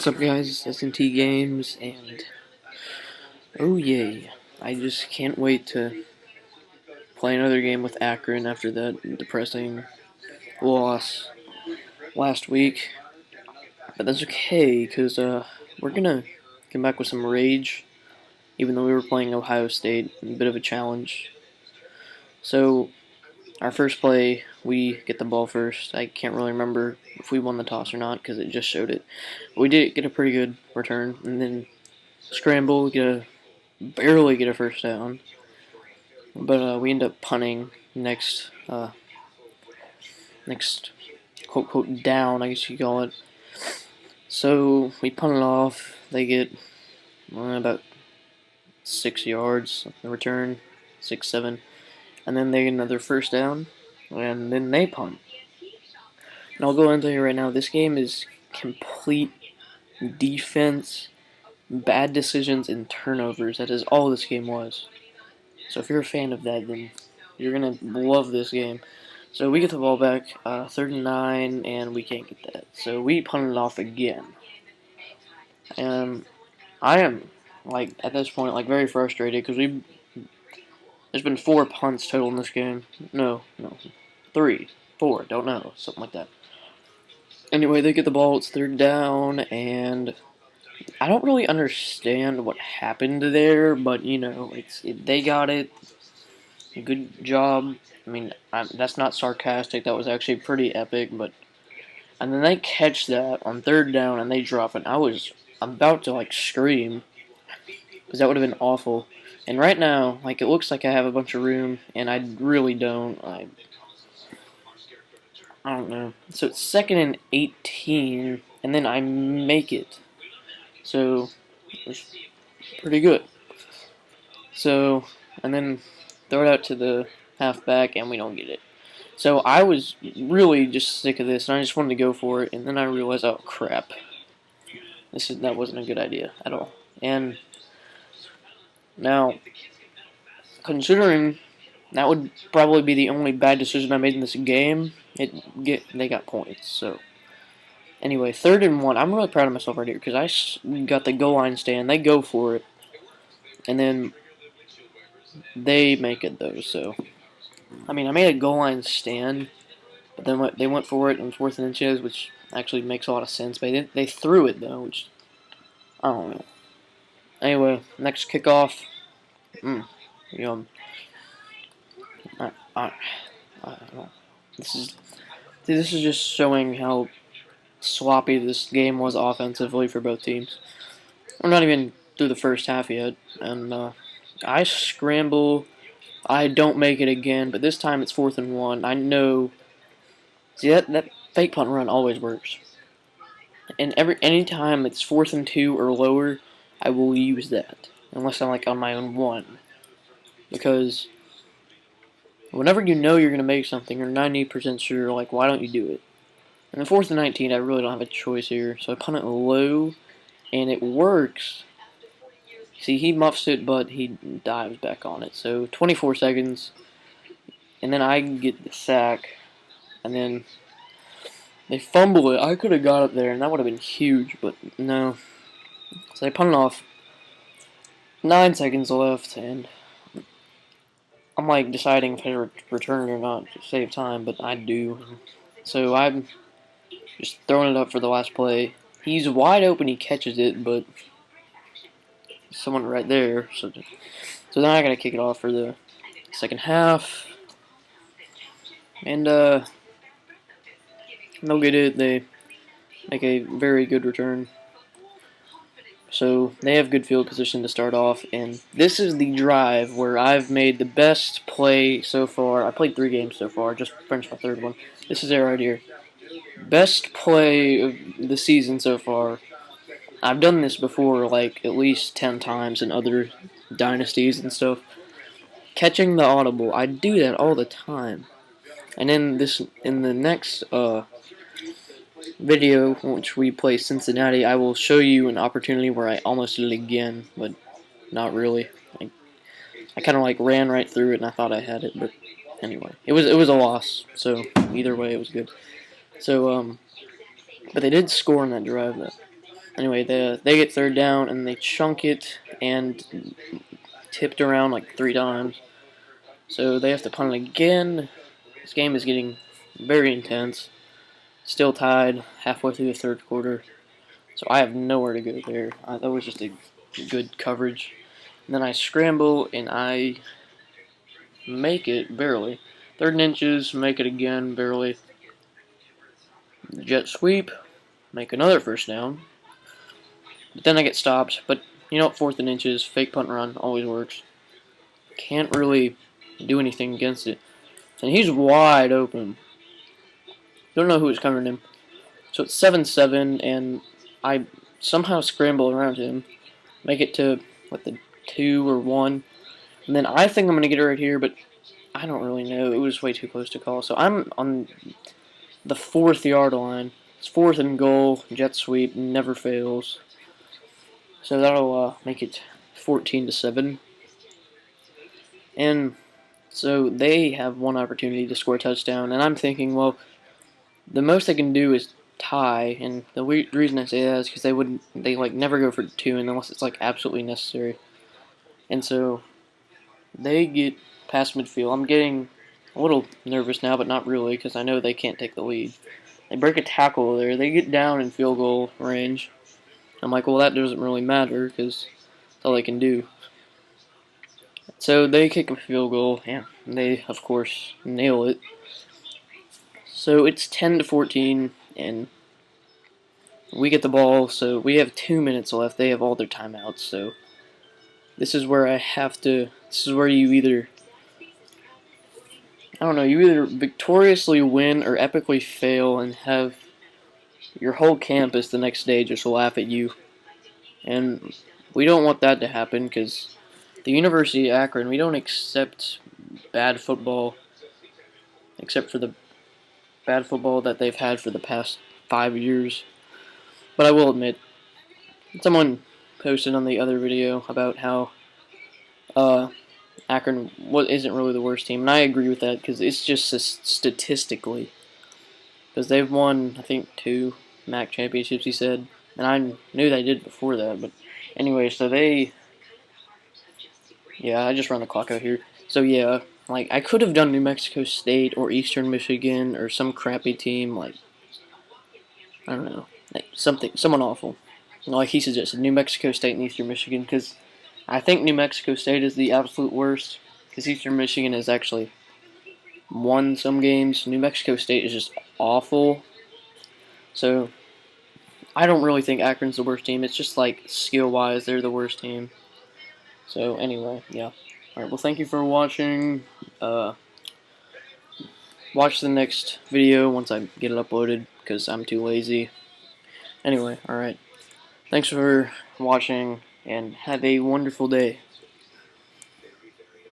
What's up, guys? It's S&T Games, and oh yay, I just can't wait to play another game with Akron after that depressing loss last week. But that's okay, because we're gonna come back with some rage, even though we were playing Ohio State, a bit of a challenge. So, our first play, we get the ball first. I can't really remember if we won the toss or not, because it just showed it. But we did get a pretty good return, and then scramble, barely get a first down, but we end up punting next quote quote down, I guess you call it. So we punt it off. They get about 6 yards in return, 6, 7, and then they get another first down, and then they punt. And I'll go into here right now. This game is complete defense, bad decisions, and turnovers. That is all this game was. So if you're a fan of that, then you're going to love this game. So we get the ball back, 3rd and 9, and we can't get that. So we punt it off again. And I am, at this point, very frustrated because there's been 4 punts total in this game. No, 3, 4, don't know, something like that. Anyway, they get the ball, it's 3rd down, and I don't really understand what happened there, but, they got it. Good job. I mean, that's not sarcastic. That was actually pretty epic, and then they catch that on 3rd down, and they drop it. I was about to, scream, because that would have been awful. And right now, it looks like I have a bunch of room, and I really don't. I don't know. So it's 2nd and 18, and then I make it. So, it's pretty good. So, and then throw it out to the halfback, and we don't get it. So I was really just sick of this, and I just wanted to go for it, and then I realized, oh crap, that wasn't a good idea at all. And now, considering that would probably be the only bad decision I made in this game, they got points. So anyway, 3rd and 1. I'm really proud of myself right here because I got the goal line stand. They go for it, and then they make it though. So I mean, I made a goal line stand, but then they went for it on 4th and inches, which actually makes a lot of sense. But they threw it though, which I don't know. Anyway, next kickoff. Yum. This is just showing how sloppy this game was offensively for both teams. We're not even through the first half yet, and I scramble. I don't make it again, but this time it's 4th and 1. I know. See, that fake punt run always works. And any time it's 4th and 2 or lower, I will use that, unless I'm on my own 1, because whenever you know you're gonna make something, you're 90% sure. Why don't you do it? And then 4th and 19, I really don't have a choice here, so I punt it low, and it works. See, he muffs it, but he dives back on it. So 24 seconds, and then I get the sack, and then they fumble it. I could have got it there, and that would have been huge, but no. So they punt it off. 9 seconds left, and I'm deciding if I return it or not to save time, but I do. So I'm just throwing it up for the last play. He's wide open, he catches it, but someone right there. So then I gotta kick it off for the second half, and they'll get it. They make a very good return. So they have good field position to start off, and this is the drive where I've made the best play so far. I played 3 games so far, just finished my 3rd one. This is it right here. Best play of the season so far. I've done this before, at least 10 times in other dynasties and stuff. Catching the audible, I do that all the time. And in the next video, which we play Cincinatti, I will show you an opportunity where I almost did it again, but not really. I kind of ran right through it, and I thought I had it, but anyway, it was a loss. So either way, it was good. So but they did score on that drive though. Anyway, they get third down and they chunk it and tipped around like 3 times. So they have to punt it again. This game is getting very intense. Still tied halfway through the third quarter. So I have nowhere to go there. That was just a good coverage. And then I scramble and I make it barely. 3rd and inches, make it again barely. Jet sweep, make another first down. But then I get stopped. But you know what, 4th and inches, fake punt and run always works. Can't really do anything against it. And he's wide open. Don't know who is covering him. So it's 7-7, and I somehow scramble around him, make it to the 2 or 1, and then I think I'm gonna get it right here, but I don't really know. It was way too close to call. So I'm on the 4th yard line. It's 4th and goal. Jet sweep never fails. So that'll make it 14-7, and so they have one opportunity to score a touchdown, and I'm thinking, well, the most they can do is tie, and the reason I say that is because they like never go for 2 unless it's like absolutely necessary, and so they get past midfield. I'm getting a little nervous now, but not really, because I know they can't take the lead. They break a tackle there. They get down in field goal range. I'm like, well, that doesn't really matter because that's all they can do. So they kick a field goal, and they, of course, nail it. So it's 10-14, and we get the ball, so we have 2 minutes left. They have all their timeouts, so this is where this is where you either, I don't know, you either victoriously win or epically fail and have your whole campus the next day just laugh at you. And we don't want that to happen, because the University of Akron, we don't accept bad football, except for the bad football that they've had for the past 5 years. But I will admit, someone posted on the other video about how Akron isn't really the worst team, and I agree with that, because it's just statistically, because they've won, I think, 2 MAC championships, he said, and I knew they did before that. But anyway, so yeah, I just run the clock out here. So yeah, like, I could have done New Mexico State or Eastern Michigan or some crappy team, like, I don't know, like someone awful. Like he suggested, New Mexico State and Eastern Michigan, because I think New Mexico State is the absolute worst, because Eastern Michigan has actually won some games. New Mexico State is just awful. So I don't really think Akron's the worst team. It's just like skill-wise, they're the worst team. So anyway, yeah. Alright, well, thank you for watching. Watch the next video once I get it uploaded, because I'm too lazy. Anyway, alright. Thanks for watching, and have a wonderful day.